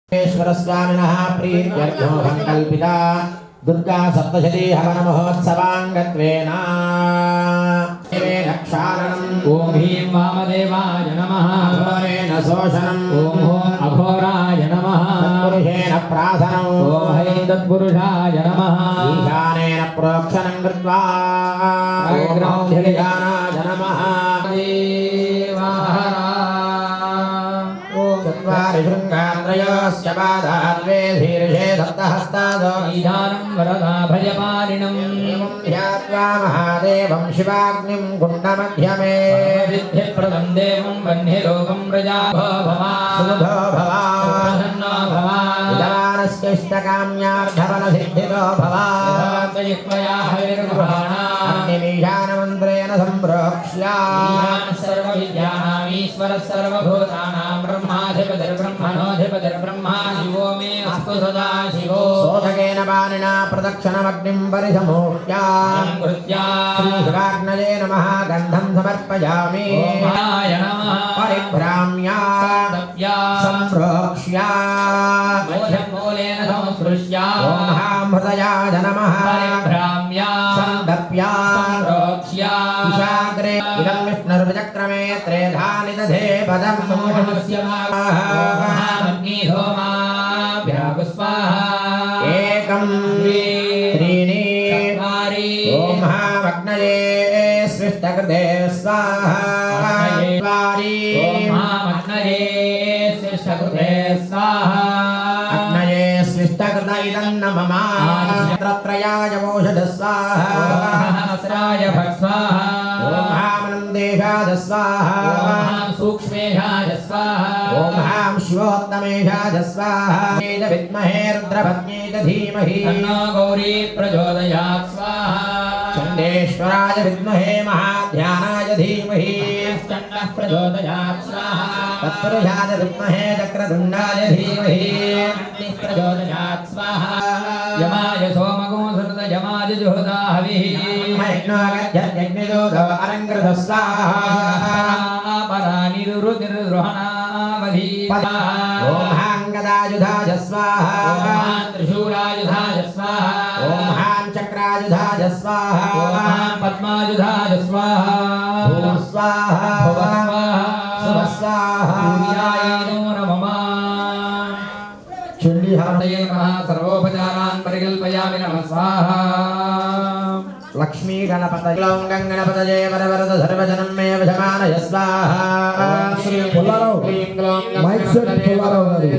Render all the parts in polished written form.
स्वामिनः प्रीत्यर्थो संकल्पिता दुर्गा सप्तशती हवन महोत्सवांगत्वेन ओम ह्रीं वामदेवाय नमः घोरेण शोषणम् ओम अघोराय नमः पुरुषेण प्रार्थनम् ओम ऐं तत्पुरुषाय नमः ईशानेन प्रोक्षणं कृत्वा ओम धियानाय नमः चत्वारि शृङ्गात्रयोस्य पादाद्वे शीर्षे सप्तहस्तादो ईशानं वरदा भजपालिनम् एवं ध्यात्वा महादेवं शिवाग्निं कुण्डमध्यमे विद्धिप्रदं देवं वह्नि लोकं प्रजा भवा सुधो भवा प्रसन्नो भवा विदानस्य इष्टकाम्यार्थफलसिद्धितो भवा तयिक्मया हविर्गृहाणा अग्निमीशानमन्त्रेण सम्प्रोक्ष्य सर्वविद्यानामीश्वरः सर्वभूतानां ब्रह्माधिपतिर्ब्रह्मणोऽधिपतिर्ब्रह्मा शिवो मे अस्तु सदा शिवो सोदकेन पाणिना प्रदक्षिणमग्निं परिसमोक्ष्य श्रीशिवाग्नये नमः गन्धं समर्पयामि ओमाय नमः परिभ्राम्य सम्प्रोक्ष्य मध्यमूलेन संस्पृश्य ॐ हृदयाय नमः परिभ्राम्य सन्दप्य सम्प्रोक्ष्य कुशाग्रे इदं विष्णुर्विचक्रमे त्रेधानि दधे पदं मोहस्य महामग्निधोमा स्वाहा एकं त्रीणि ॐ महामग्नये सृष्टकृते स्वाहा ॐ महामग्नये सृष्टकृते स्वाहा अग्नये सृष्टकृत इदं न मम त्रयाय मोषध स्वाहा सहस्राय भक् स्वाहा ॐ महामनन्देशाय स्वाहा ॐ सूक्ष्मेशाय स्वाहा ॐ हां शिवोत्तमेशाय स्वाहा विद्महे रुद्रपत्नी च धीमहि तन्नो गौरी प्रचोदयात् स्वाहा चण्डेश्वराय विद्महे महाध्यानाय धीमहि चण्डः प्रचोदयात् स्वाहा तत्पुरुषाय विद्महे चक्रतुण्डाय धीमहि प्रचोदयात् स्वाहा यमाय सोमगो सृत यमाय जुहुता हविः यज्ञयोगो अलङ्कृत स्वाहा परानिरुरुतिर्रोहणावधि ॐ हां गदायुधाय स्वाहा ॐ त्रिशूलायुधाय स्वाहा ॐ हां चक्रायुधाय स्वाहा ॐ पद्मायुधाय स्वाहा भूः स्वाहा भुवः स्वाहा सुवः स्वाहा सूर्याय नमो नमः चण्डीहारये नमः सर्वोपचारान् परिकल्पयामि नमः स्वाहा लक्ष्मी गणपतये ग्लौं गणपतये वरवरद सर्वजनं मे वशमानय स्वाहा श्री पुल्लाराव क्लीं ग्लौं गणपतये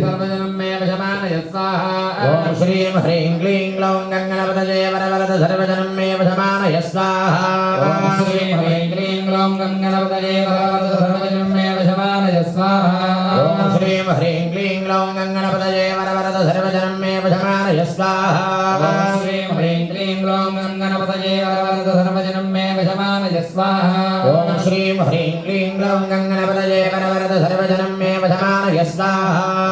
सर्वजनं मे वशमानय स्वाहा ओम श्रीं ह्रीं क्लीं ग्लौं गणपतये वरवरद सर्वजनं मे वशमानय स्वाहा ओम श्रीं ह्रीं क्लीं ग्लौं गणपतये वरवरद सर्वजनं मे वशमानय स्वाहा ओम श्रीं ह्रीं क्लीं ग्लौं गणपतये वरवरद सर्वजनं मे वशमानय स्वाहा ओम श्रीं ह्रीं क्लीं ग्लौं गणपतये वरवरद सर्वजनं मे वशमानय स्वाहा ओम श्रीं ह्रीं क्लीं ग्लौं गणपतये वरवरद सर्वजनं मे वशमानय स्वाहा ओम श्रीं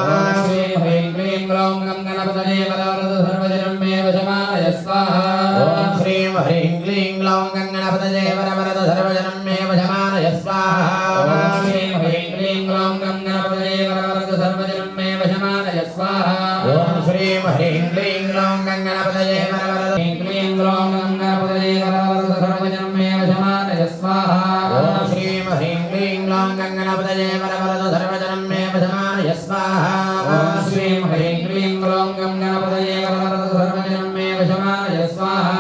ह्रीं क्लीं ग्लौं गणपतये वरवरद सर्वजनं मे वशमानय स्वाहा ओम श्रीं ह्रीं क्लीं ग्लौं गणपतये वरवरद सर्वजनं मे वशमानय स्वाहा ओम श्रीं ह्रीं क्लीं ग्लौं गणपतये वरवरद सर्वजनं मे वशमानय स्वाहा ओम श्रीं ह्रीं क्लीं ग्लौं गणपतये वरवरद क्लीं ग्लौं गणपतये वरवरद सर्वजनं मे वशमानय स्वाहा ओम श्रीं ह्रीं क्लीं ग्लौं गणपतये वरवरद सर्वजनं मे वशमानय स्वाहा ओम श्रीं ह्रीं क्लीं ग्लौं गणपतये वरवरद सर्वजनं मे वशमानय स्वाहा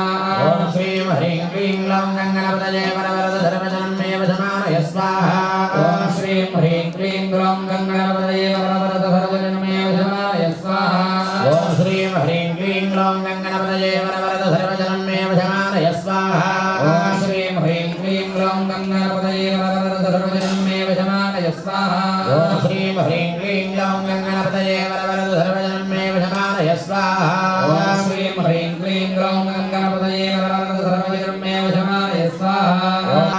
ओम श्रीं ह्रीं क्लीं ग्लौं गणपतये वरवरद सर्वजनं मे वशमानय स्वाहा ओम श्रीं ह्रीं क्लीं ग्लौं गणपतये वरवरद सर्वजनं मे वशमानय स्वाहा ओम श्रीं ह्रीं क्लीं ग्लौं गणपतये वरवरद सर्वजनं मे वशमानय स्वाहा ओम श्रीं ह्रीं क्लीं ग्लौं गणपतये वरवरद सर्वजनं मे वशमानय स्वाहा ओम श्रीं ह्रीं क्लीं ग्लौं गणपतये वरवरद सर्वजनं मे वशमानय स्वाहा ओम श्रीं ह्रीं क्लीं ग्लौं गणपतये वरवरद सर्वजनं मे वशमानय स्वाहा ओम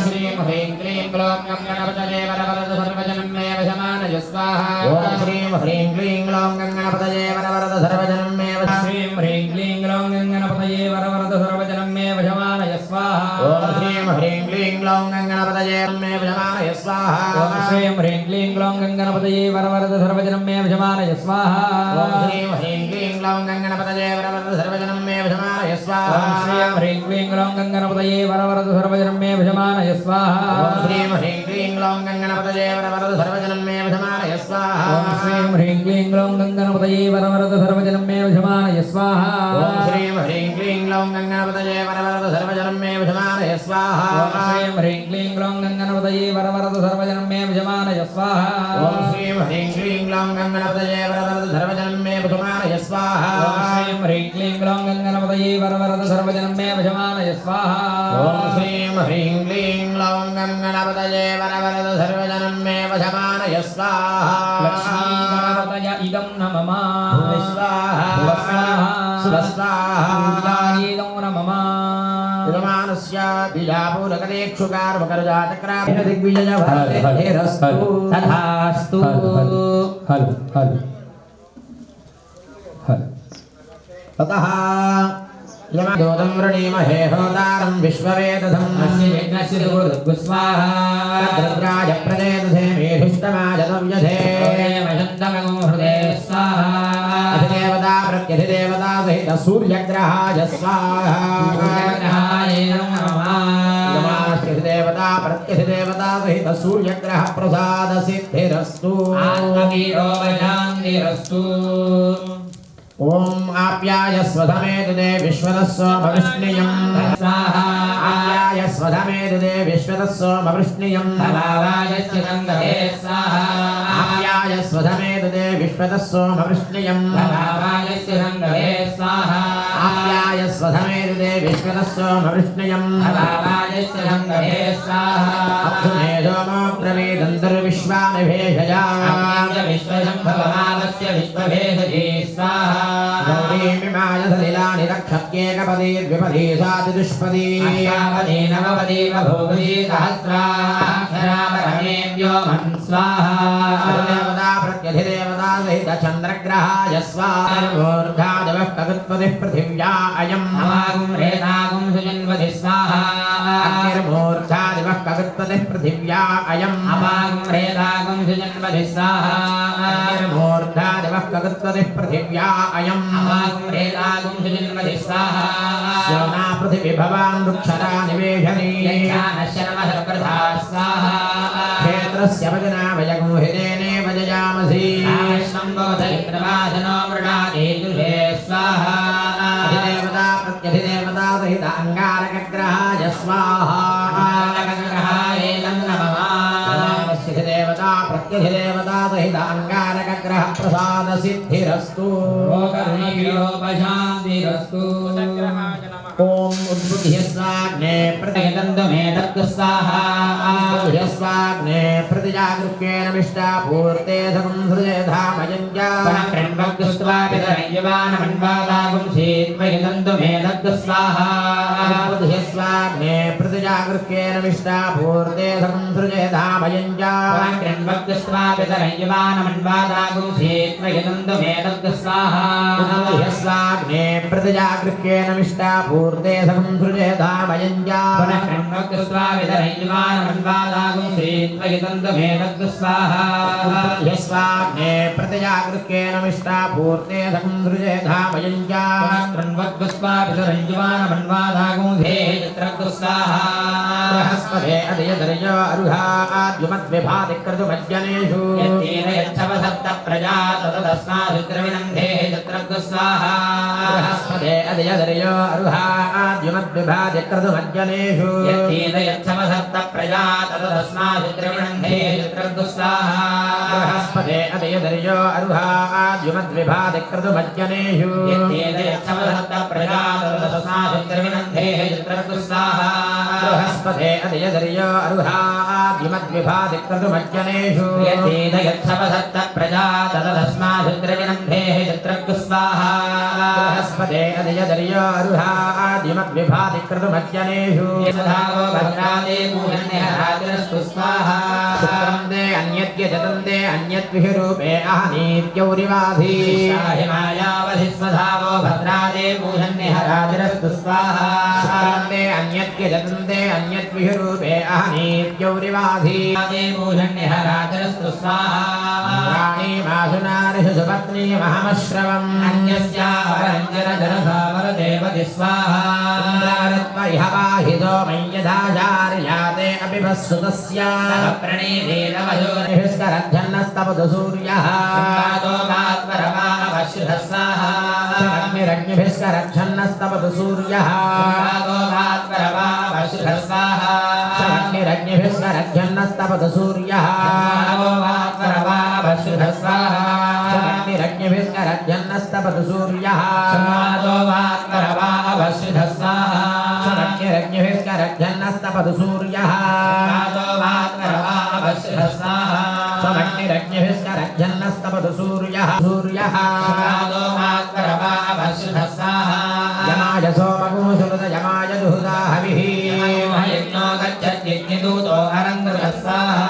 श्रीं ह्रीं क्लीं ग्लौं गणपतये वरवरद सर्वजनं मे वशमानय स्वाहा ओम श्रीं ह्रीं क्लीं ग्लौं गणपतये वरवरद सर्वजनं मे श्रीं ह्रीं क्लीं ग्लौं गणपतये वरवरद सर्वजनं मे वशमानय स्वाहा ओम श्रीं ह्रीं क्लीं ग्लौं गणपतये मे भजमानय स्वाहा ओम श्रीं ह्रीं क्लीं ग्लौं गणपतये वरवरद सर्वजनं मे भजमानय स्वाहा ओम श्रीं ह्रीं क्लीं ग्लौं गणपतये वरवरद सर्वजनं मे भजमानय स्वाहा ओम श्रीं ह्रीं क्लीं ग्लौं गणपतये वरवरद सर्वजनं मे भजमानय स्वाहा ओम श्रीं ह्रीं क्लीं ग्लौं गणपतये वरवरद सर्वजनं मे भजमानय स्वाहा ओम श्रीं ह्रीं क्लीं ग्लौं गणपतये वरवरद सर्वजनं मे भजमानय स्वाहा ओम श्रीं ह्रीं क्लीं ग्लौं गणपतये वरवरद सर्वजनं मे भजमानय स्वाहा ओम श्रीं ह्रीं क्लीं ग्लौं गणपतये वरवरद सर्वजनं मे भजमानय स्वाहा ओम श्रीं ह्रीं क्लीं ग्लौं गणपतये वरवरद सर्वजनं मे भजमानय स्वाहा ओम श्रीं ह्रीं क्लीं ग्लौं गणपतये वरवरद सर्वजनं मे भजमानय स्वाहा ओम श्रीं ह्रीं क्लीं ग्लौं गणपतये वरवरद सर्वजनं मे भजमानय स्वाहा लक्ष्मी गणपतय इदं न मम स्वाहा स्वाहा इदं न मम यजमानस्य बीजापूरकरेक्षुकारवकरजातक्रामेण दिग्विजयभरतेरस्तु तथास्तु हल ततः यमदूतं वृणीमहे होतारं विश्ववेदधम् अस्य यज्ञस्य दुर्गुस्वाहा रुद्राय प्रदेदधे मेधिष्टमाय नव्यधे वशन्तमगो हृदे स्वाहा अधिदेवता प्रत्यधिदेवता सहित सूर्यग्रहाय स्वाहा सूर्यग्रहाय नमः देवता प्रत्यधिदेवता सहित सूर्यग्रह प्रसाद सिद्धिरस्तु आत्मवीरोपशान्तिरस्तु ओम आप्याय स्वधमेदुदे विश्वदस्व भविष्णियं स्वाहा आप्याय स्वधमेदुदे विश्वदस्व भविष्णियं भवायस्य गन्धे स्वाहा आप्याय स्वधमेदुदे विश्वदस्व भविष्णियं भवायस्य गन्धे स्वाहा आप्याय स्वधमेदुदे विश्वदस्व भविष्णियं भवायस्य गन्धे स्वाहा अब्धुमेधोमो ब्रवीदन्तर्विश्वानि भेषया विश्वशम्भवमावस्य विश्वभेदजे स्वाहा गौरीमिमाय सलिलानि रक्षत्येकपदी द्विपदी सातिदुष्पदी अष्टापदी नवपदी बभूवदी सहस्राक्षरापरमे व्योमन् स्वाहा देवता प्रत्यधिदेवता सहित चन्द्रग्रहाय स्वाहा कगत्पतिः पृथिव्या अयम् अमागुं रेतागुं सुजन्वति स्वाहा अग्निर्मूर्धादिवः कगत्पतिः पृथिव्या अयम् अमागुं रेतागुं सुजन्वति स्वाहा अग्निर्मूर्धादिवः कगत्पतिः पृथिव्या अयम् अमागुं रेतागुं सुजन्वति स्वाहा सोना पृथिवी भवान् वृक्षरा निवेशनी यज्ञानश्यनमसप्रधा स्वाहा क्षेत्रस्य वजना वयगुं हितेने वजयामसि शम्भोधरित्रवासनो मृणादेतुषे स्वाहा अधिदेवता प्रत्यधिदेवता सहित अंगारकग्रहाय स्वाहा अंगारकग्रहाय नमः देवता प्रत्यधिदेवता सहित अंगारकग्रह प्रसाद सिद्धिरस्तु लोकरुणियोपशान्तिरस्तु ओम उद्बुद्ध्यस्वाग्ने प्रतिगन्तमेतत्तु स्वाहा उद्बुद्ध्यस्वाग्ने प्रतिजागृह्येन मिष्टा पूर्ते सकं हृदयधामयञ्जा पुनः शीत्मयिदन्तमेतत्तु स्वाहा उद्बुद्ध्यस्वाग्ने प्रतिजागृह्येन मिष्टा पूर्ते सकं हृदयधामयञ्जा शीत्मयिदन्तमेतत्तु स्वाहा उद्बुद्ध्यस्वाग्ने प्रतिजागृह्येन मिष्टा पूर्ते सकं हृदयधामयञ्जा पुनः शीत्मयिदन्तमेतत्तु स्वाहा यस्वाग्ने प्रतिजागृह्येन मिष्टा पूर्ते सकं हृदयधामयञ्जा बृहस्पते अदयदर्यो अरुहाद्युमद्विभातिक्रतुमज्जनेषु बृहस्पते अदयदर्यो अरुहाद्युमद्विभातिक्रतुमज्जनेषु बृहस्पते अदयदर्यो अरुहाद्युमद्विभातिक्रतुमज्जनेषु बृहस्पते अदयदर्यो अरुहाद्युमद्विभातिक्रतुमज्जनेषु बृहस्पते अदयदर्यो अरुहाद्युमद्विभातिक्रतुमज्जनेषु शुक्रन्ते अन्यद्य जतन्ते अन्यद्विषरूपे अहनीत्यौरिवाधी हिमायावधिस्वधावो भद्रादे पूजन्यहरातिरस्तु स्वाहा शुक्रन्ते अन्यद्य जतन्ते ते अन्यद्विरूपे अहनीत्यौरिवाधी भूषण्यहराचरस्तु स्वाहा राणी मासुनारिषु सुपत्नी महमश्रवम् अन्यस्यावरञ्जनजनसावरदेवति स्वाहा इह वाहितो मय्यधाचार्याते अपि वस्सुतस्य प्रणीतेनवजोनिष्करद्धन्नस्तपतु सूर्यः अग्निरग्निभिस्करच्छन्नस्तपतु सूर्यः अग्निरग्निभिस्करच्छन्नस्तपतु सूर्यः अग्निरग्निभिस्करच्छन्नस्तपतु सूर्यः अग्निरग्निभिस्करच्छन्नस्तपतु सूर्यः अग्निरग्निभिस्करच्छन्नस्तपतु सूर्यः सूर्यः यमाय सोमगुंसुरुत यमाय दुहुदा हविः यज्ञो गच्छत्यज्ञदूतो अरङ्गृहस्वाहा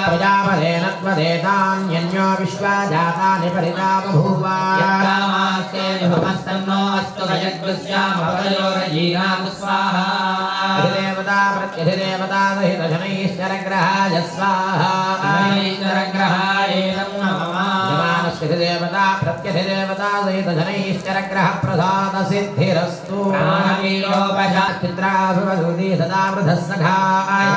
प्रजापतेन त्वदेतान्यन्यो विश्वा जातानि परिता बभूव यत्कामास्तेऽनुभवस्तन्नो अस्तु गजग्रस्यामपयोरजीनातु स्वाहा अधिदेवता प्रत्यधिदेवता सहितशनैश्चरग्रहाय स्वाहा ईश्वरग्रहायेनं नमः यमानस्थितिदेवता प्रत्यधिदेवता सहितशनैश्चरग्रहप्रसादसिद्धिरस्तु चित्राभिवदूति सदा वृधः सखाय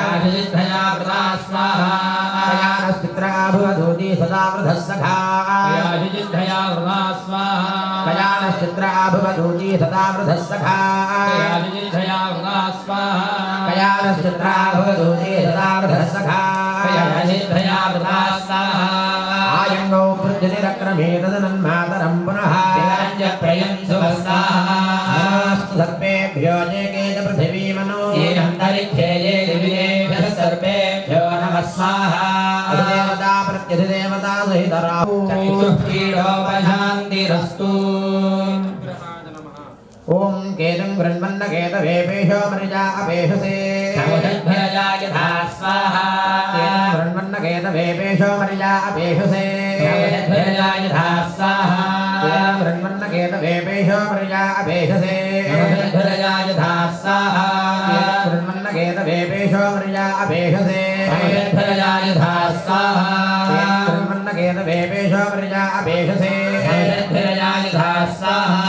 कयानश्चित्राभिवदूति सदा वृधः सखाय कयानश्चित्राभिवदूति सदा वृधः सखाय कयानश्चित्राभिवदूति सदा वृधः सखाय आयङ्गौ पृथ्वीरक्रमे तदनन्मातरं पुनः नमस्तु सर्पेभ्यो जेके च पृथिवीमनो अन्तरिक्षे ये दिविदेभ्यः सर्वेभ्यो नमः स्वाहा अधिदेवता प्रत्यधिदेवता सहितराहु चक्षुष्कीडोपशान्तिरस्तु ॐ केतं गृह्णन्न केतवेपेशो मृजा अपेशसे नवदभ्यजाय धा स्वाहा गृह्णन्न केतवेपेशो मृजा अपेशसे नवदभ्यजाय धा स्वाहा गृह्णन्न केतवेपेशो मृजा अपेशसे नवदभ्यजाय धा स्वाहा गृह्णन्न केतवेपेशो मृजा अपेशसे नवदभ्यजाय धा स्वाहा गृह्णन्न केतवेपेशो मृजा अपेशसे नवदभ्यजाय धा स्वाहा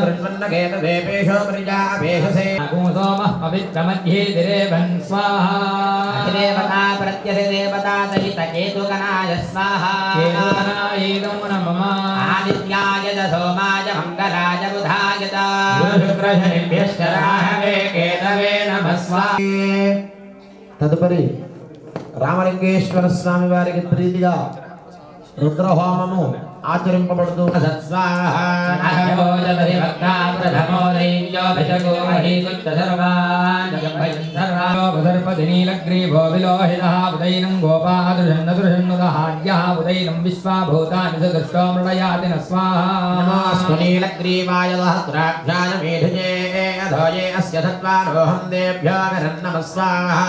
गृह्णन्न केतवेपेशो मृजा अपेशसे सोमः पवित्रमध्ये दिरेवन् स्वाहा देवता प्रत्यधिदेवता सहित केतुगणाय स्वाहा केतुगणायैदं नमः आदित्याय च सोमाय मङ्गलाय बुधाय च गुरुशुक्रशनिभ्यश्च राहवे केतवे नमः स्वाहा తదుపరి రామలింగేశ్వర స్వామి వారికి ప్రీతిగా రుద్రహోమము ఆచరింపబడుతూ నీలగ్రీవో విలోహిత ఉదైనం గోపాదృషన్నదృషన్నుదహార్య ఉదైనం విశ్వాభూతాని సదృష్టో మృళయాతి న నమోస్తు నీలగ్రీవాయ సహస్రాక్షాయ మేధుజే అధోయే అస్య సత్వారోహం దేభ్యో నమః స్వాహా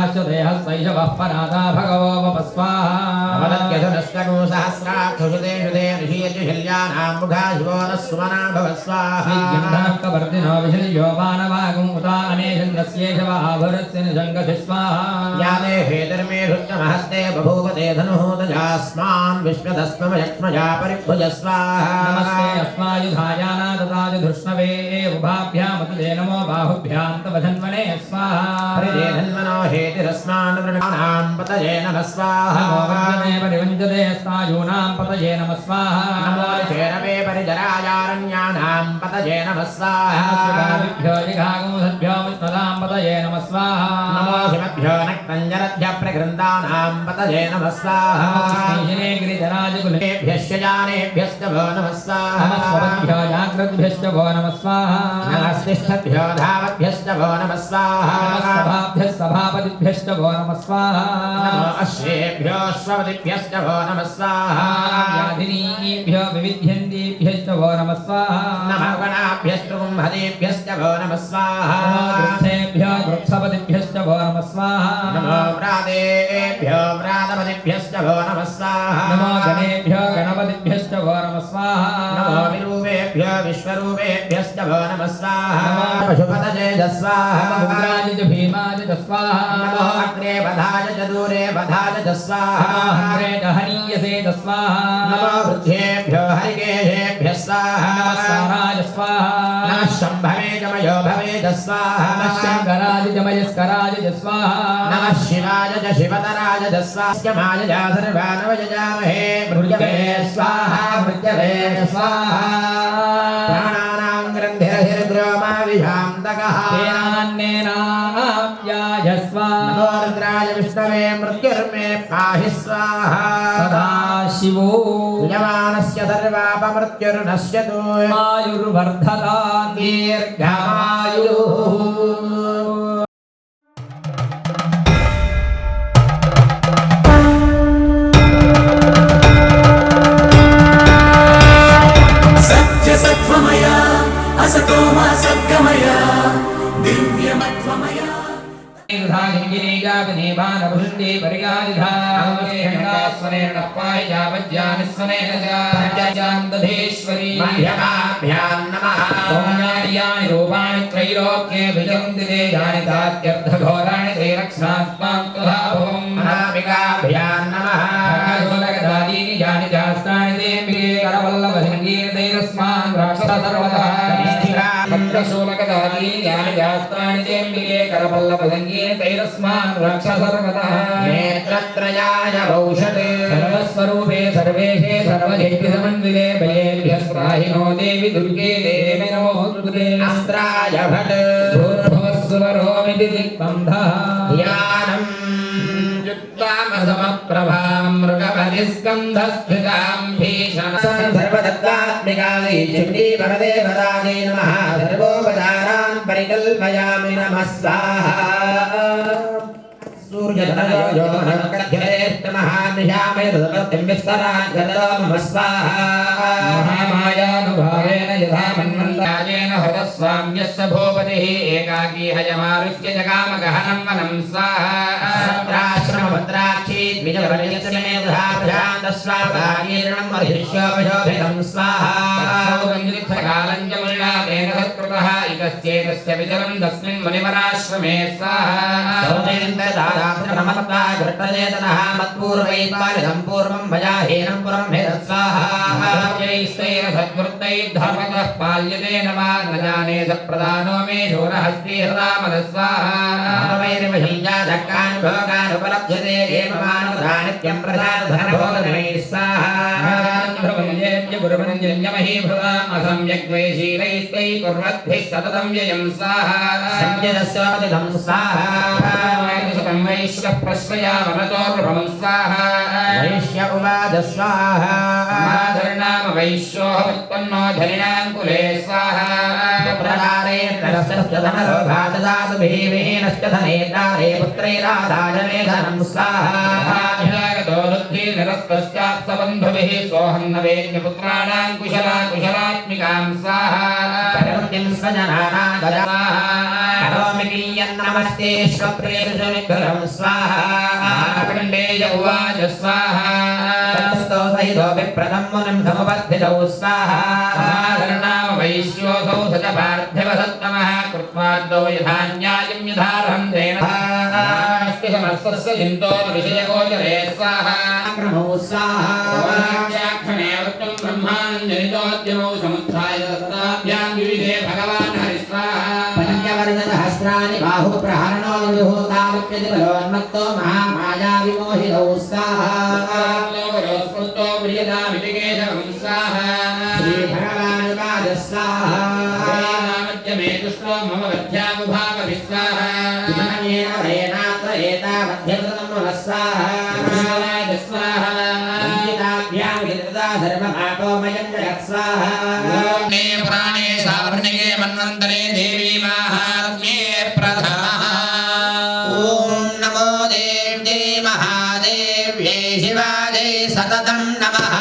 స్వాహాదేహశైషవ పరాదా భగవో వప స్వాహా नवदत्यधुनस्तनु सहस्राक्षुषुते शुते ऋषियजुशल्यानां मुखाशुवो न सुमना भव स्वाहा विद्युन्धनकवर्तिनो विशल्यो मानवागुं उता अनेशन्दस्येषवाभरस्य निषङ्गति स्वाहा या ते हेतर्मे हृत्तमहस्ते बभूवते धनुः तजास्मान् विश्वतस्मयक्ष्मया परिभुज स्वाहा नमस्ते अस्मायुधायानादताजुधृष्णवे उभाभ्यामतुले नमो बाहुभ्यां तव धन्वने स्वाहा हरिते धन्वनो हेतिरस्मान् वृणानां पतये नमः स्वाहा परिवञ्जते अस्तायूनां पतये नमः स्वाहा नमो चेरवे परिजरायारण्यानां पतये नमः स्वाहा भ्यो जिघागुंसद्भ्यो विष्णुदां पतये नमः स्वाहा नमो शिवभ्यो नक्तञ्जरभ्य प्रकृन्दानां पतये नमः स्वाहा गिरिधराजकुलेभ्यश्च जानेभ्यश्च वो नमः स्वाहा नमस्वभ्यो जाग्रद्भ्यश्च वो नमः स्वाहा नमस्तिष्ठभ्यो धावभ्यश्च वो नमः स्वाहा नमस्सभाभ्यः सभापतिभ्यश्च वो नमः स्वाहा नमो अश्वेभ्यो अश्वपतिभ्यश्च वो नमः स्वाहा व्याधिनीभ्यो विविध्यन्तीभ्यश्च वो नमः स्वाहा नमो गणाभ्यश्च कुम्भदेभ्यश्च वो नमः स्वाहा वृक्षेभ्यो वृक्षपतिभ्यश्च वो नमः स्वाहा नमो व्रातेभ्यो व्रातपतिभ्यश्च भो नमः स्वाहा नमो गणेभ्यो गणपतिभ्यश्च भो नमः स्वाहा नमो विरूपेभ्यो विश्वरूपेभ्यश्च भो नमः स्वाहा नमो पशुपतये च स्वाहा नमो उग्राय च भीमाय च स्वाहा नमो अग्रे वधाय च दूरे वधाय च स्वाहा नमो हरे च हनीयसे च स्वाहा नमो वृद्धेभ्यो हरिकेशेभ्यः स्वाहा नमः साराय स्वाहा नमः शम्भवे च मयो भवे च स्वाहा नमः शङ्कराय च मयस्कराय च स्वाहा नमः शिवाय च शिवतराय च स्वास्यमाय च सर्वानवयजामहे मृत्यवे स्वाहा मृत्यवे स्वाहा प्राणानां ग्रन्थिरहिर्द्रोमाविशान्तकः तेनान्नेनाप्याय स्वाहा नमो रुद्राय विष्णवे मृत्युर्मे पाहि स्वाहा सदाशिवो यमानस्य सर्वापमृत्युर्नश्यतु आयुर्वर्धता दीर्घायुः सत्वमया असतोमा सद्गमया दिव्यमत्वमया रूपाणि त्रैलोक्ये विजन्ति यानि तात्यर्थघोराणि त्रैरक्षात्माङ्कुलाभवम् नमः यानि चास्तानि देवि करवल्लभङ्गीर्दैरस्मान् राक्षसर्वतः भद्रशूलकदानि यानि चास्तानि देवि करवल्लभङ्गीर्दैरस्मान् राक्षसर्वतः नेत्रत्रयाय भौषते सर्वस्वरूपे सर्वेशे सर्वजैति समन्विते भयेभ्यः त्राहिनो देवि दुर्गे देवी नमोस्तुते अस्त्राय भट भूर्भुवस्सुवरोमिति दिग्बन्धः ध्यानम् युक्तामसमप्रभां मृगपरिस्कन्धस्थितां भीषणां सर्वतत्त्वात्मिकायै चण्डी परदेवतायै नमः सर्वोपचारान् परिकल्पयामि नमः स्वाहा सूर्यधनयो नमः स्वाहा महामायानुभावेन यथा मन्मन्दायेन हरस्वाम्यस्य भूपतिः एकाकी हयमारुह्य जगामगहनं वनं स्वाहा सत्राश्रमभद्राक्षी द्विजवरयस्मेधाभ्यान्तस्वाभागीर्णं वर्धिष्योपशोभितं स्वाहा सौगन्धिकालं च मुनिनाथेन सत्कृतः इतश्चेतस्य विचरन् तस्मिन् मुनिवराश्रमे स्वाहा नमस्ता घृतचेतनः मत्पूर्वैपालितं पूर्वं भजाहीनं पुरं भेदस्वाहा सद्वृत्तैर्धर्मतः पाल्यते न वा न जाने स प्रधानो मे शूरहस्ती हृदामदस्वाहानुपलभ्यते एवमानुधानित्यं प्रधानधनभोगनमै स्वाहा गुरुवन्द्यमहीभृतामसम्यग्वैशीलैस्तैः कुर्वद्भिः सततं व्ययं स्वाहा संयदस्वादितं स्वाहा वैश्वः प्रश्रयामनतोर्भं स्वाहा वैश्य उवाच स्वाहा माधर्नाम वैश्योः उत्पन्नो धनिनाङ्कुले स्वाहा प्रदारेन्द्रस्तधनरोगाददातु भीमेनश्च धनेन्द्रारे पुत्रैरादाजने धनं स्वाहा निरस्तस्यात्सबन्धुभिः सोऽहं न वेद्यपुत्राणां कुशलात्मिकां स्वाहा करोमि कियन्नमस्तेष्वप्रेतुनिग्रहं स्वाहा खण्डेय उवाच स्वाहा सहितो विप्रदं मुनिं समुपद्धितौ स्वाहा नाम वैश्योऽसौ स च पार्थिवसत्तमः कृत्वाद्वौ यथा न्यायं यथार्हं तेन समस्तस्य चिन्तो विषयगोचरे स्वाहा क्रमौ स्वाहा वृत्तं ब्रह्माणं जनितोद्यमौ समुत्थाय दत्ताभ्यां विविधे भगवान् हरिस्वाहा पंचवर्णसहस्राणि बाहुप्रहरणो विभूतावप्यतिबलोन्मत्तो महामाया विमोहितौ स्वाहा श्रीभगवानुवाच स्वाहा मध्यमे दुष्टो मम वध्यामुभागभिस्वाहा प्राणे सावर्णिके मन्वन्तरे देवी माहात्म्ये प्रथमः ॐ नमो देव्यै महादेव्यै शिवायै सततं नमः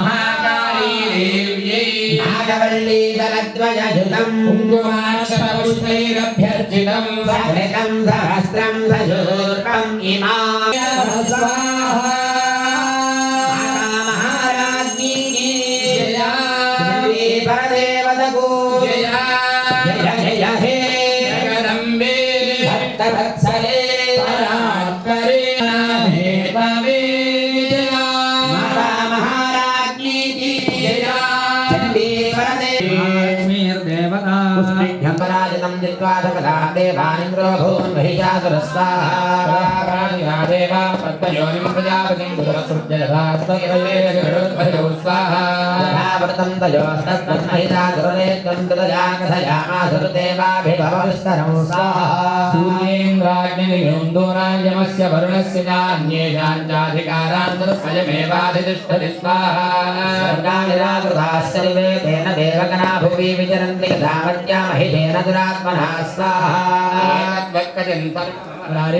महाकाली देव्यै नागवल्लीदलद्वययुतम् कुङ्कुमाक्षरपुष्पैरभ्यर्चितम् सहृतं सहस्रं सशूर्पम् इमाम् महाराज्ञी जया परदेवतको जया जय जय हे जगदम्बे भक्तवत्सले परात्परे हेतवे जया महाराज्ञी जया चण्डी परदेवी लक्ष्मीर्देवता पुष्टिभ्यम्बराजितं जित्वा सकला देवानिन्द्रो भून् महिषासुरस्वाहा देवा पद्मयोनिं प्रजापतिं गुरुसुर्जयधास्तकलये स्वाहा व्रतं तयोस्तत्तन्महिषासुरनेत्रं कृतया कथयामासुरदेवाभिभवविस्तरं स्वाहा सूर्येन्द्राग्नियोन्दोरायमस्य वरुणस्य चान्येषाञ्चाधिकारान्तरस्वयमेवाधितिष्ठति स्वाहा सर्गानिराकृताश्चर्वे तेन देवगणा भुवि विचरन्ति धावत्या महिषेन दुरात्मना स्वाहा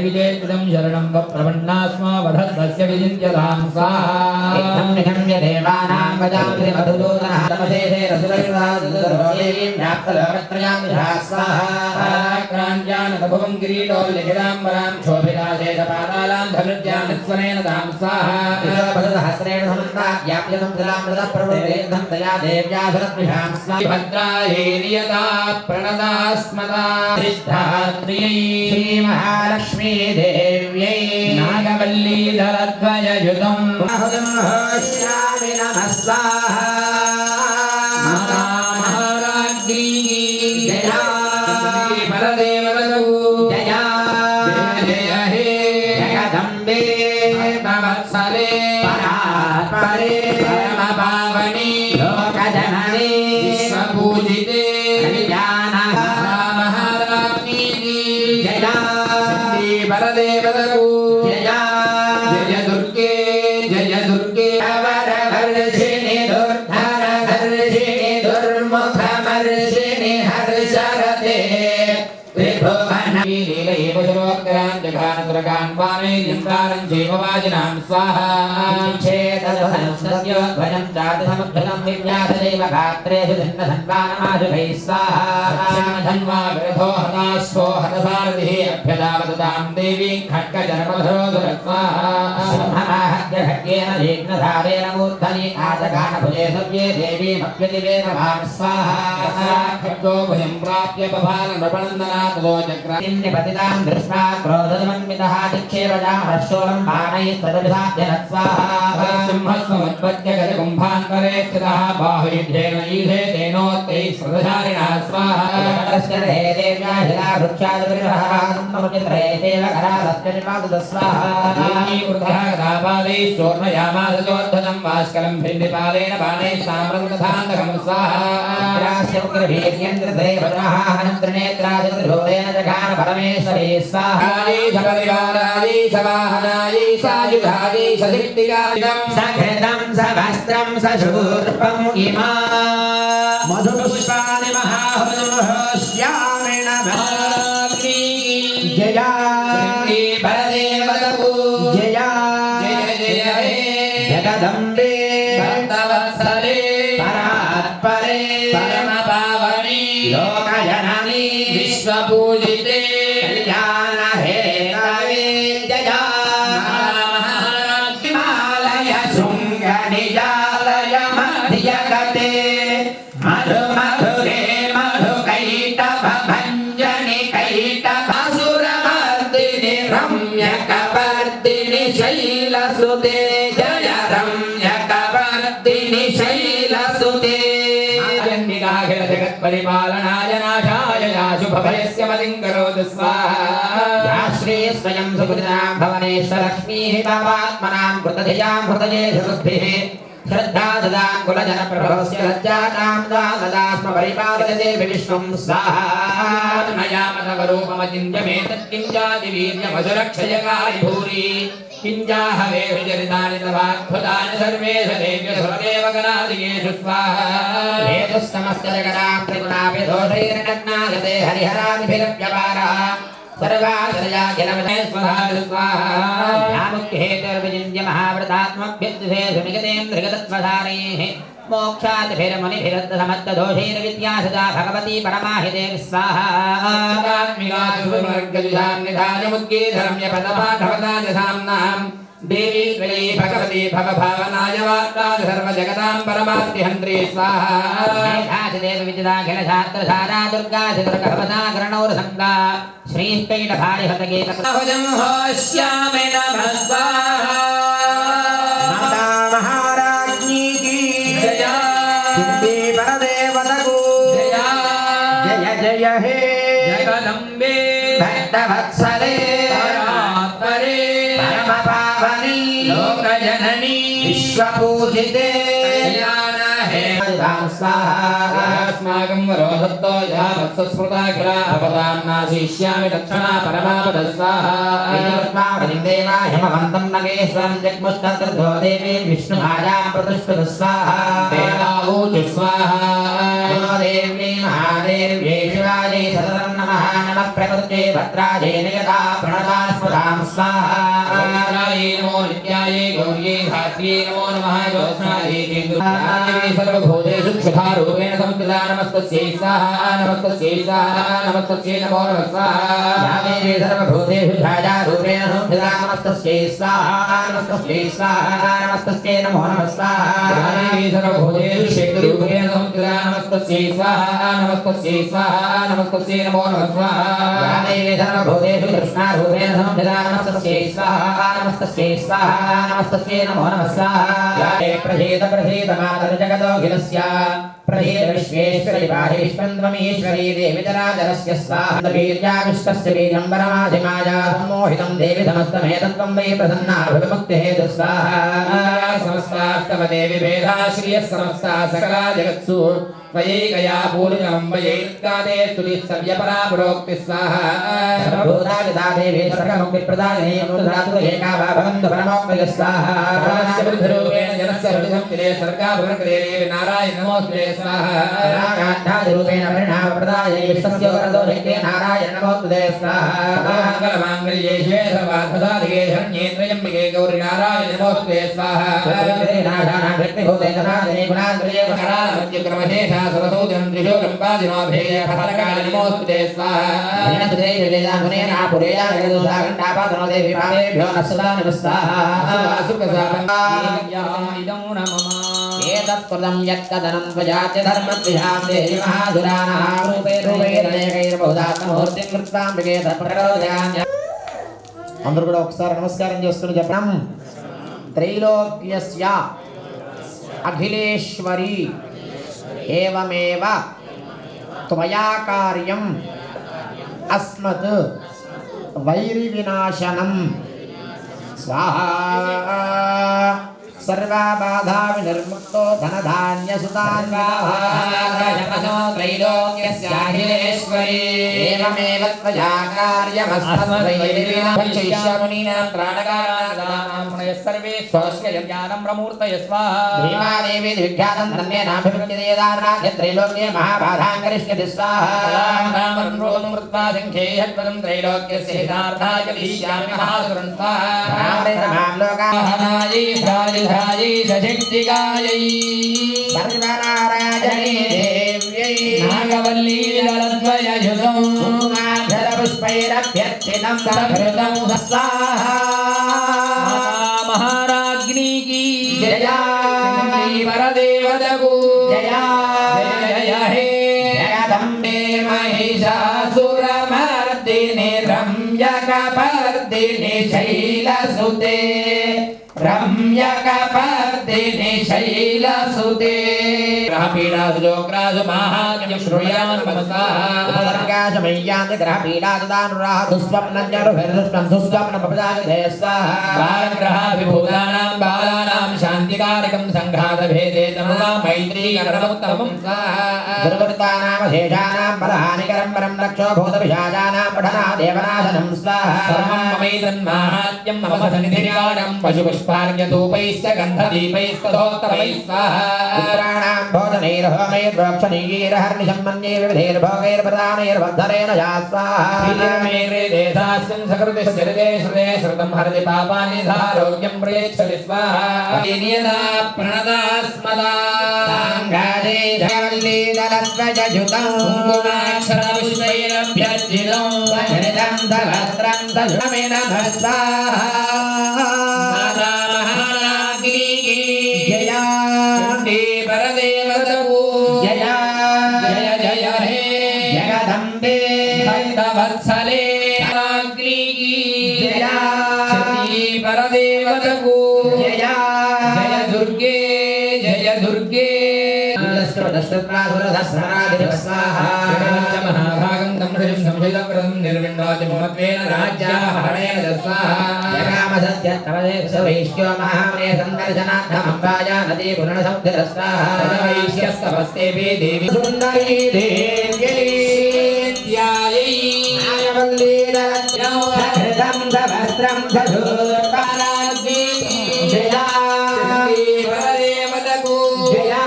विजयकृतं शरणं वप्रपन्ना स्म वधस्य विजिन्त्यतां स्वाहा निगम्य देवानां वदामि मधुदूतनः तमशेषे रसुरैर्वादुर्देवीं व्याप्तलोकत्रयां स्वाहा क्रान्त्यानभवं किरीटोल्लिखिताम्बरां शोभिताशेषपातालां धनुर्यानस्वरेण तां स्वाहा सहस्रेण समन्ताव्याप्यतं जलामृतः प्रवृत्तेर्धं तया देव्या शरद्विषां स्वाहा भद्रायै नियता प्रणता स्मता धृष्टात्रियै श्रीमहालक्ष्मी देव्यै नागवल्लीदलद्वययुतम् श्यामि नमः स्वाहा महाराज्ञी जया परदेवतौ जया जय हे जगदम्बे भक्तवत्सले परात्परे परमपावनि लोकजननी विश्वपूजिते कल्याणः महाराज्ञी जया परदेवतौ जया जय दुर्गे वरवर्षिणि दुर्धरधर्षिणि दुर्मुखमर्षिणि हर्षरते त्रिभुवन लीलैवशरोक्तरान् जघानसुरगान् वाणैर्यन्तारं चैववाजिनां स्वाहा छेदधनुष्यद्वयं चातिसमुद्धतं विव्यासदैव गात्रेषु धन्वधन्वानमाशुभैः स्वाहा धन्वा विरथो हताश्वो हतसारथिः अभ्यदावदतां देवीं खड्गजनपधरोधर स्वाहा सिंहमाहत्य खड्गेन दीर्घधारेण मूर्धनि आजगानभुजे सव्ये देवीमप्यतिवेदभां स्वाहा खड्गो भुजं प्राप्य बभालनृपनन्दनात् निपतितां दृष्ट्वा क्रोधसमन्वितः दिक्षेपजामरश्शोलं बाणैस्तदभिधाद्यनः स्वाहा सिंहस्वमुत्पत्य गजकुम्भान्तरे स्थितः बाहुयुद्धेन ईधे तेनोत्तैः स्रदधारिणः स्वाहा हे देव्या शिला वृक्षादिविरहः देवकरालस्य निपातुतः स्वाहा ूर्धः चोर्णयामासोद्धतं भास्करं भिन्दिपालेन बाणैः साम्रं तथान्तकं स्वाहा त्रिनेत्राजत्रिभुवेन जघान परमेश्वरी स्वाहा परिवारायै सायुधायै सशक्तिकारिणं सघृतं सवस्त्रं सशूर्पम् इमा मधुपुष्पाणि महाहुश्यामि नमः जया परदेवतौ जया जय जय हे जगदम्बे भक्तवत्सले परात्परे परमपावनि लोकजननी विश्वपूजिते कल्याणहेतवे जया हिमालय शृङ्गनिजालय मध्यगते मधुमधुरे मधुकैटभञ्जनि कैटभासुरमर्दिनि रम्यकवर्दिनि शैलसुते जय रम्यकवर्दिनि शैलसुते जगत्परिपालनाय नाशाय शुभभयस्य मलिङ्गरोतु स्वाहा श्री स्वयं सुकृतां भवनेश्वरलक्ष्मीः पापात्मनां कृतधियां हृदयेषु बुद्धिः श्रद्धा ददां कुलजनप्रभवस्य लज्जातां दामदा स्म परिपालयते विष्णुं स्वाहा नयामतवरूपमचिन्त्यमेतत्किञ्चादिवीर्यमसुरक्षयकारि भूरि किञ्जाहवे विचरितानि तवाद्भुतानि सर्वेषु देव्यसुरदेवगणादिकेषु स्वाहा हेतुस्तमस्य जगदां त्रिगुणापि दोषैर्नग्नागते हरिहरादिभिरव्यपारः सर्वादरयाखिलविदे स्वाहा मुख्येतुर्विजिन्त्य महाव्रतात्मभ्युद्धेषु निगतेन्द्रिगतत्वधारैः मोक्षादिभिर्मुनिभिरुद्धसमत्तदोषैर्विद्या सदा भगवती परमाहिते स्वाहा देवी त्वयि भगवती भवभावनाय वार्ताय सर्वजगतां परमार्तिहन्त्री स्वाहा देव विद्याखिलशास्त्रसारा दुर्गा दुर्गभवता करणौरसङ्गा श्रीपीठभारिहतगे भजं होष्यामि नमः स्वाहा माता महाराज्ञी की जय सिद्धि परदेवतको जय जय हे जगदम्बे भक्तवत्सले परात्परे परमपावनी लोकजननी विश्वपूजिते हे अस्माकं वरोधत्तो या वत्सस्मृताखिला अपदां नाशिष्यामि दक्षिणा परमापदस्वाहा देवा हिमवन्तं नगेश्वरं जग्मुष्टो देवी विष्णुभाजां प्रतिष्ठित स्वाहा देवावूचु स्वाहा देवी महादेव्यै शिवायै सततं नमः नमः प्रकृत्यै भद्रायै नियता प्रणतास्पदां स्वाहा नमो नित्यायै गौर्यै धात्र्यै नमो नमः ज्योत्स्नायै सर्वभूतेषु क्षुधारूपेण संस्थिता नमस्तस्यै स्वाहा नमस्तस्यै स्वाहा नमस्तस्यै नमो नमः स्वाहा या देवी सर्वभूतेषु ध्यायारूपेण संस्थिता नमस्तस्यै स्वाहा नमस्तस्यै स्वाहा नमस्तस्यै नमो नमः स्वाहा या देवी सर्वभूतेषु शक्तिरूपेण संस्थिता नमस्तस्यै स्वाहा नमस्तस्यै स्वाहा नमस्तस्यै नमो नमः स्वाहा या देवी सर्वभूतेषु कृष्णारूपेण संस्थिता नमस्तस्यै स्वाहा नमस्तस्यै स्वाहा नमस्तस्यै नमो नमः स्वाहा या प्रसीद प्रसीद मातर्जगदोऽखिलस्य प्रसीद विश्वेश्वरी बाहेश्वरं त्वमीश्वरी देवी जराजरस्य स्वाहा वीर्या विश्वस्य वीर्यं परमाधिमाया सम्मोहितं देवी समस्तमेतत्त्वं वै प्रसन्ना भवमुक्तिहेतु स्वाहा समस्तास्तव देवी भेदा श्रियः समस्ता सकला जगत्सु त्वयैकया पूर्णं वयैत्कादे स्तुतिस्तव्यपरा पुरोक्ति स्वाहा सर्वभूतादिता देवी सर्वमुक्तिप्रदायिनी अमृतधातु एका वा भवन्तु परमोक्तय स्वाहा सर्वस्य बुद्धिरूपेण जनस्य हृदिसंस्थिते सर्गाभरणकृते देवी नारायण नमोऽस्तुते स्वाहा रागाढ्यादिरूपेण परिणामप्रदायिनी विश्वस्य वरदोषिते नारायण नमोऽस्तुते स्वाहा सर्वमङ्गलमाङ्गल्ये शिवे सर्वार्थसाधिके शरण्ये त्र्यम्बके गौरि नारायण नमोऽस्तुते स्वाहा नाशानां व्यक्तिभूते तथादिनी गुणान्तर्ये गुणारामत्यक्रमशेषा सरसूदं त्रिशूलं पादिनोभेय फलकाले नमोऽस्तुते स्वाहा देवी पादेभ्यो न सदा नमस्ताः एतत्कृतं यत्कदनं त्वजात्य धर्मद्विषां देहि महाधुरानः रूपे रूपैरनेकैर्बहुधात्ममूर्तिं कृत्वां विगेत प्रकटोदयान्य అందరూ కూడా ఒకసారి నమస్కారం చేస్తున్న చెప్పడం త్రైలోక్యస్య అఖిలేశ్వరి ఏవమేవ త్వయా కార్యం అస్మత్ వైరి వినాశనం స్వాహా సర్వా బాధా వినిర్ముక్తో ధనధాన్య సుతాన్వాహో త్రైలోక్యస్యాఖిలేశ్వరీ ఏవమేవ త్వయా కార్యమస్మత్ వైరి వినాశనం सर्वे स्वस्य ज्ञानं प्रमूर्तय स्वाहा भीमादेवी विख्यातं धन्येनाभिवृद्धिदेदानाथ त्रैलोक्ये महाबाधां करिष्यति स्वाहा त्रैलोक्यस्य हितार्थाय भीष्यामि महासुरं स्वाहा राम लोकाय शक्तिकायै सर्वनारायणी देव्यै नागवल्ली दलद्वययुधं पुष्पैरभ्यर्चितं सभृतं स्वाहा महाराज्ञी की जय परदेवतको जय जय हे जगदम्बे महिषासुरमर्दिनि रम्यकपर्दिनि शैलसुते रम्यकपर्दिनि शैलसुते ग्रहपीडासुजोग्रासु माहात्म्यं श्रूयामनुपस्वाहा ग्रहपीडासुदानुराह दुःस्वप्नं च रुभिर्दुष्टं दुःस्वप्नमपदागते स्वाहा बालग्रहाभिभूतानां बालानां शान्तिकारकं सङ्घातभेदे तमुदा मैत्रीकरणमुत्तमं स्वाहा दुर्वृत्तानामशेषानां बलहानिकरं परं रक्षो भूतपिशाचानां पठना देवनाशनं स्वाहा सर्वं ममैतन्माहात्म्यं मम सन्निधिर्याणं पशुपुष्पार्घ्यधूपैश्च गन्धदीपैस्ततोत्तमैः स्वाहा पुत्राणां भोजनैर्होमैर्भोक्षणैर्हर्निशं मन्ये विविधैर्भोगैर्प्रदानैर्बद्धरेण या स्वाहा सकृतिश्चरिते श्रुते श्रुतं हरति पापानि धारोग्यं प्रयच्छति स्वाहा प्रणता स्मदा हरे देवल्लीदलत्वजयुतं कुङ्कुमाक्षरपुष्पैरभ्यर्जितं हृदं सहस्रं सजुमे नमः स्वाहा माता महाराज्ञी जया चण्डी परदेवतको जया जय जय हे जगदम्बे भक्तवत्सले राज्ञी जया चण्डी परदेवतको जया जय दुर्गे महाभागं तं संशयप्रदं निर्विण्णोति ममत्वेन राज्याहरणेन वैश्यो महामने सन्दर्शनार्थमम्बाया नदी पुनर्समुद्रस्वाहावैश्यस्तमस्तेऽपि देवी सुन्दरी देव्यै नायवल्लीदलज्ञं सहस्रं सधूर्पाराग्नि जया परदेवतको जया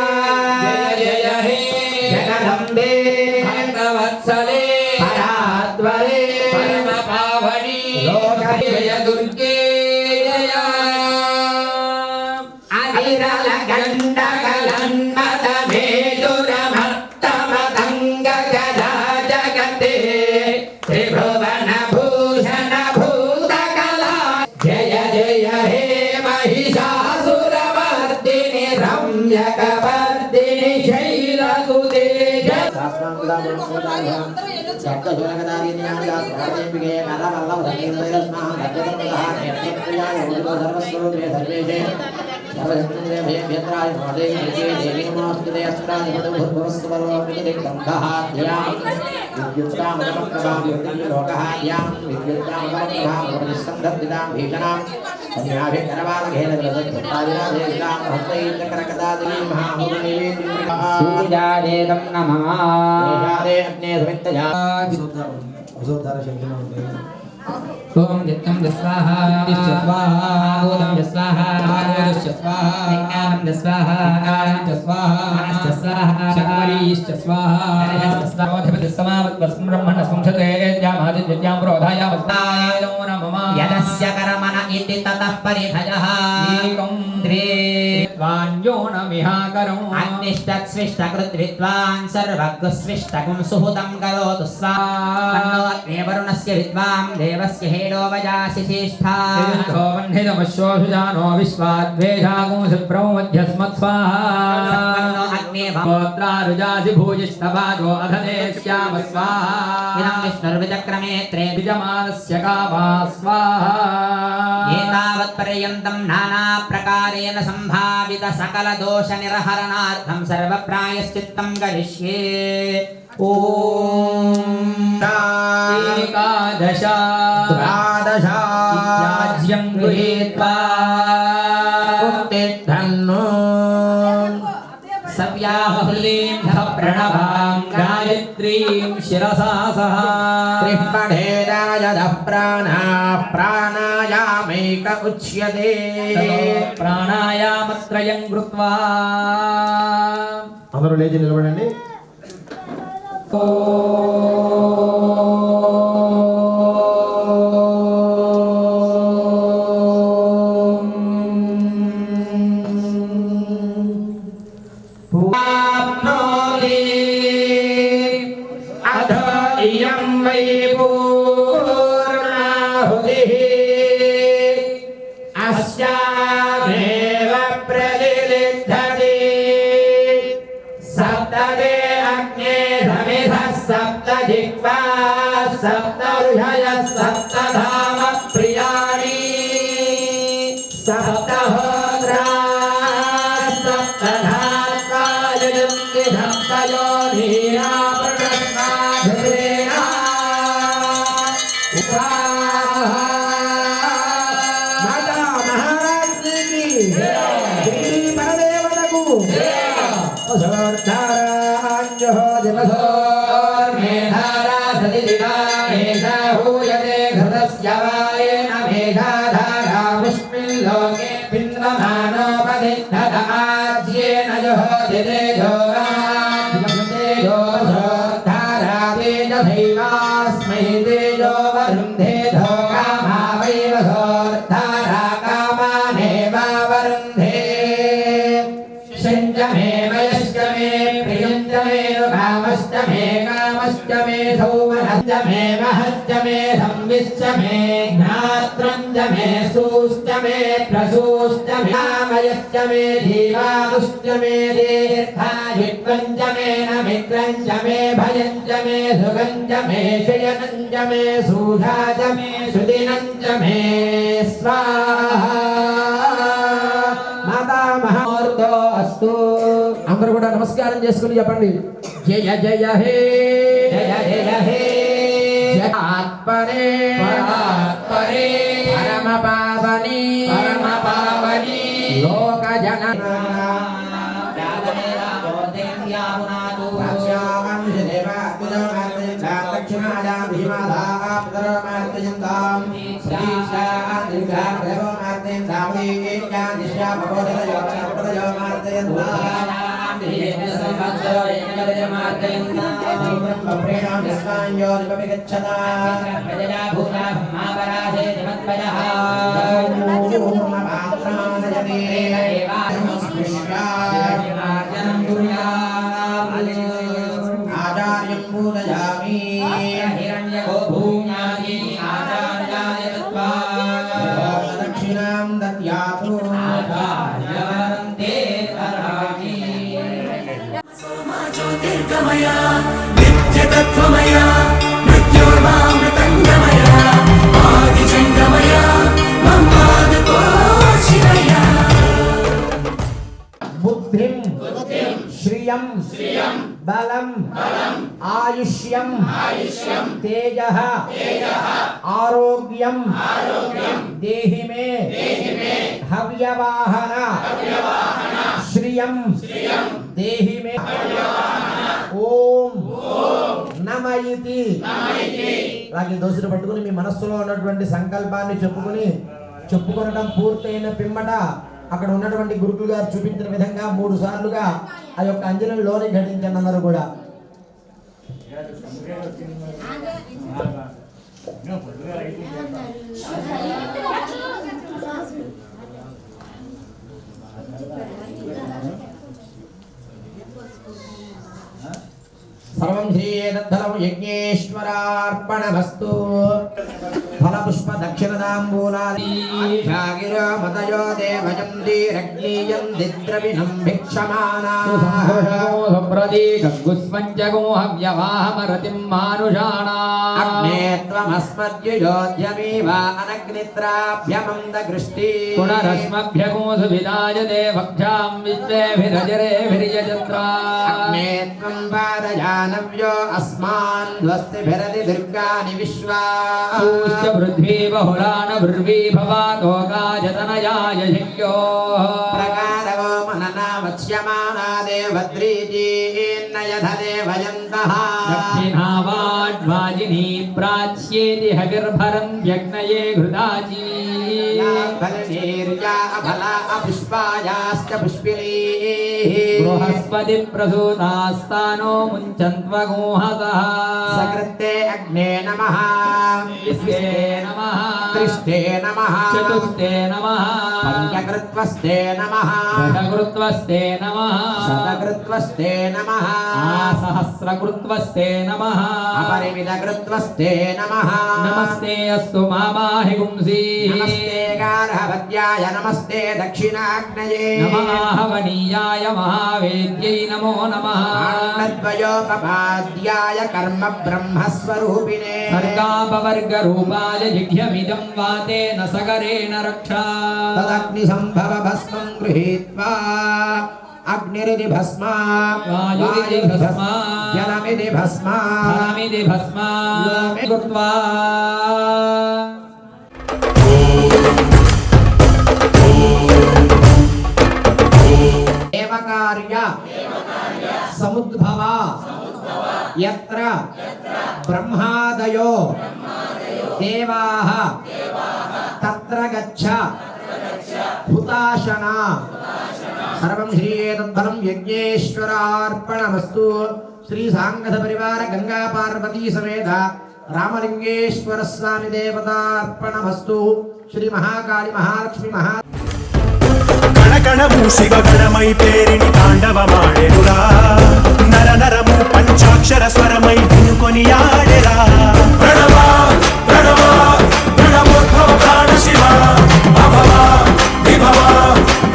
जय हे जगदम्बे भक्तवत्सले परात्वरे परमपावनी जय दुर्गे जय अनिरलगण्डकलन्मदमेदुरमत्तमतङ्गगदा जगते त्रिभुवनभूषणभूतकला जय जय हे महिषासुरमर्दिनि रम्यकवर्दिनि शैलसुते सूर्यादेदं नमः ओम नित्यं स्वाहा स्वाहा ओम स्वाहा स्वाहा विज्ञानं स्वाहा स्वाहा स्वाहा शक्तिश्च स्वाहा स्वाहाधिपति समावत्वस्म ब्रह्मण संसते यामादित्यां प्रोधाय वस्ताय नमः यदस्य कर्मण इति ततः परिधयः एकं त्रिवान्यो नमिहाकरं अग्निष्टस्विष्टकृद्विद्वान् सर्वगुस्विष्टकुं सुहुतं करोतु स्वाहा वरुणस्य विद्वां देवस्य हेडो वजासि शिष्ठा वह्निदमश्वोषुजानो विश्वाद्वेषागुं सुब्रह्मध्यस्मत् स्वाहा गोत्रारुजासि भूजिष्ठवाजो अधने स्याम स्वाहा इदं विष्णुर्विचक्रमे त्रे विजमानस्य कामा स्वाहा एतावत्पर्यन्तं नानाप्रकारेण सम्भावित सकलदोषनिर्हरणार्थं सर्वप्रायश्चित्तं करिष्ये ॐ एकादश द्वादश राज्यं गृहीत्वा उत्तिष्ठन्नो सव्याहुलीं प्रणवां गायत्रीं शिरसा सह त्रिपठेदायदः प्राणाः प्राणायामैक उच्यते प्राणायामत्रयं कृत्वा అందరూ లేచి నిలబడండి. इयं वै पूर्णाहुतिः अस्यामेव प्रतिष्ठति सप्तदे अग्ने समिधः सप्त जिह्वा सप्त ऋषयः सप्तधाम प्रियाणि सप्तहोत्रा सप्तधात्वायजन्ति सप्तयोनिरा माता महाराज की श्री परदेवतकु असोर्धाराञ्जो दिवसोर्मेधारा सति दिवामेषा हूयते घृतस्य वायेन मेघाधारा पुष्मिल्लोके पिन्वमानोपतिष्ठत आज्येन जोदिते तेजसैवास्मै तेजो वरुन्धे कामावैव सोर्धारा कामानेव वरुन्धे शञ्च मे वयश्च मे मे कामश्च मे सौमनश्च मे महश्च मे संविश्च मे ज्ञात्रञ्च मे सूश्च मे प्रसूश्च मे नामयश्च मे जीवानुश्च मे दीर्घायुत्वञ्च मे नमित्रञ्च मे भयञ्च मे सुगञ्च मे शयनञ्च मे सूषा च मे सुदिनञ्च मे स्वाहा మాతామహోర్తో అస్తు. అందరూ కూడా నమస్కారం చేసుకుని చెప్పండి. జయ జయ హే జయ జయ హే ఆత్మనే పరాత్పరే పరమ పావని లోక జన ఆచార్యం పూజయామి హిరణ్యకో భూమ్యాది ఆచార్యాయ తత్వా దక్షిణాం దద్యాతు ఆచార్యవంతే కరామి सोमा ज्योतिर्गमय नित्यतत्त्वमय मृत्योर्मामृतङ्गमय आदिजङ्गमय ममादकोशिनय బుద్ధిం శ్రియం బలం ఆయుష్యం తేజః ఆరోగ్యం దేహి మే హవ్యవాహన శ్రియం దేహి మే ఓం నమ ఇతి. అలాగే దోషులు పట్టుకుని మీ మనస్సులో ఉన్నటువంటి సంకల్పాన్ని చెప్పుకొనడం పూర్తయిన పిమ్మట అక్కడ ఉన్నటువంటి గురుకులు గారు చూపించిన విధంగా 3 సార్లుగా ఆ యొక్క అంజనంలోని ఘటించండి అన్నారు కూడా. సర్వం శ్రీయేతద్ధరం యజ్ఞేశ్వరార్పణమస్తు. ఫలపుష్ప దక్షిణదాంబూలాది జాగిరో మతయో దేవయంతి రగ్నీయం దిద్రవిణం భిక్షమానాః హవ్యవాహమరతిం మానుషాణాః అగ్నే త్వమస్మద్యుయోధ్యమేవ అనగ్నిత్రాభ్యమందగృష్టి పునరస్మభ్యగోసు విదాయతే వక్షాం విశ్వేభిరజరేభిర్యజత్రా అగ్నే త్వం పాదయానవ్యో అస్మాన్ ధ్వస్తిభిరతి దుర్గాని విశ్వా పూష్య పృథ్వీ బహుళాన పృథ్వీ భవాతోకాజతనయాయ శక్యో ప్రకారవో మననావచ్యమానా దేవద్రీజీన్నయధ దేవయంతః దక్షిణావాడ్వాజినీ ప్రాచ్యేతి హవిర్భరం యజ్ఞయే ఘృతాచీ బలినీర్యా అఫలా అపుష్పాయాశ్చ పుష్పిలీః బృహస్పతి ప్రసూతాస్తానో ముంచన్త్వగోహసః సకృత్తే అగ్నే నమః విశ్వే నమః త్రిష్టే నమః చతుస్తే నమః పంచకృత్వస్తే నమః దశకృత్వస్తే నమః శతకృత్వస్తే నమః సహస్రకృత్వస్తే నమః అపరిమితకృత్వస్తే నమః నమస్తే అస్తు మామాహి పుంసీ నమస్తే గార్హపత్యాయ నమస్తే దక్షిణాగ్నయే నమః మహావేద్యై నమో నమః ఆనందద్వయోపపాద్యాయ కర్మ బ్రహ్మస్వరూపిణే సర్గాపవర్గ రూపాయ జిఘ్యమిదం వాతేన సగరేణ రక్షా తదగ్ని సంభవ భస్మం గృహీత్వా అగ్నిరిది భస్మా వాయురిది భస్మా జలమిది భస్మా ఫలమిది భస్మా కృత్వా దేవకార్య సముద్భవ యత్ర బ్రహ్మాదయో దేవాః తత్ర గచ్చ హుతాశన. సర్వం శ్రీయేతద్ధరం యజ్ఞేశ్వరార్పణమస్తు. శ్రీ సాంగధ పరివార గంగా పార్వతీ సమేత రామలింగేశ్వర స్వామి దేవతార్పణమస్తు. శ్రీ మహాకాళి మహాలక్ష్మి మహా కణకణము శివగణమై పేరిని తాండవమాడెనురా నర నరము పంచాక్ష అక్షర స్వరమై వినుకొని ఆడెరా ప్రణవ ప్రణవ ప్రణవోద్భవ ప్రాణ శివ అభవ విభవ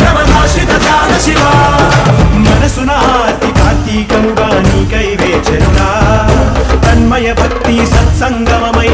ప్రమదాశిత ధ్యాన శివ మనసున ఆర్తి కార్తీకముగా నీకై వేచెనురా తన్మయ భక్తి సత్సంగమమై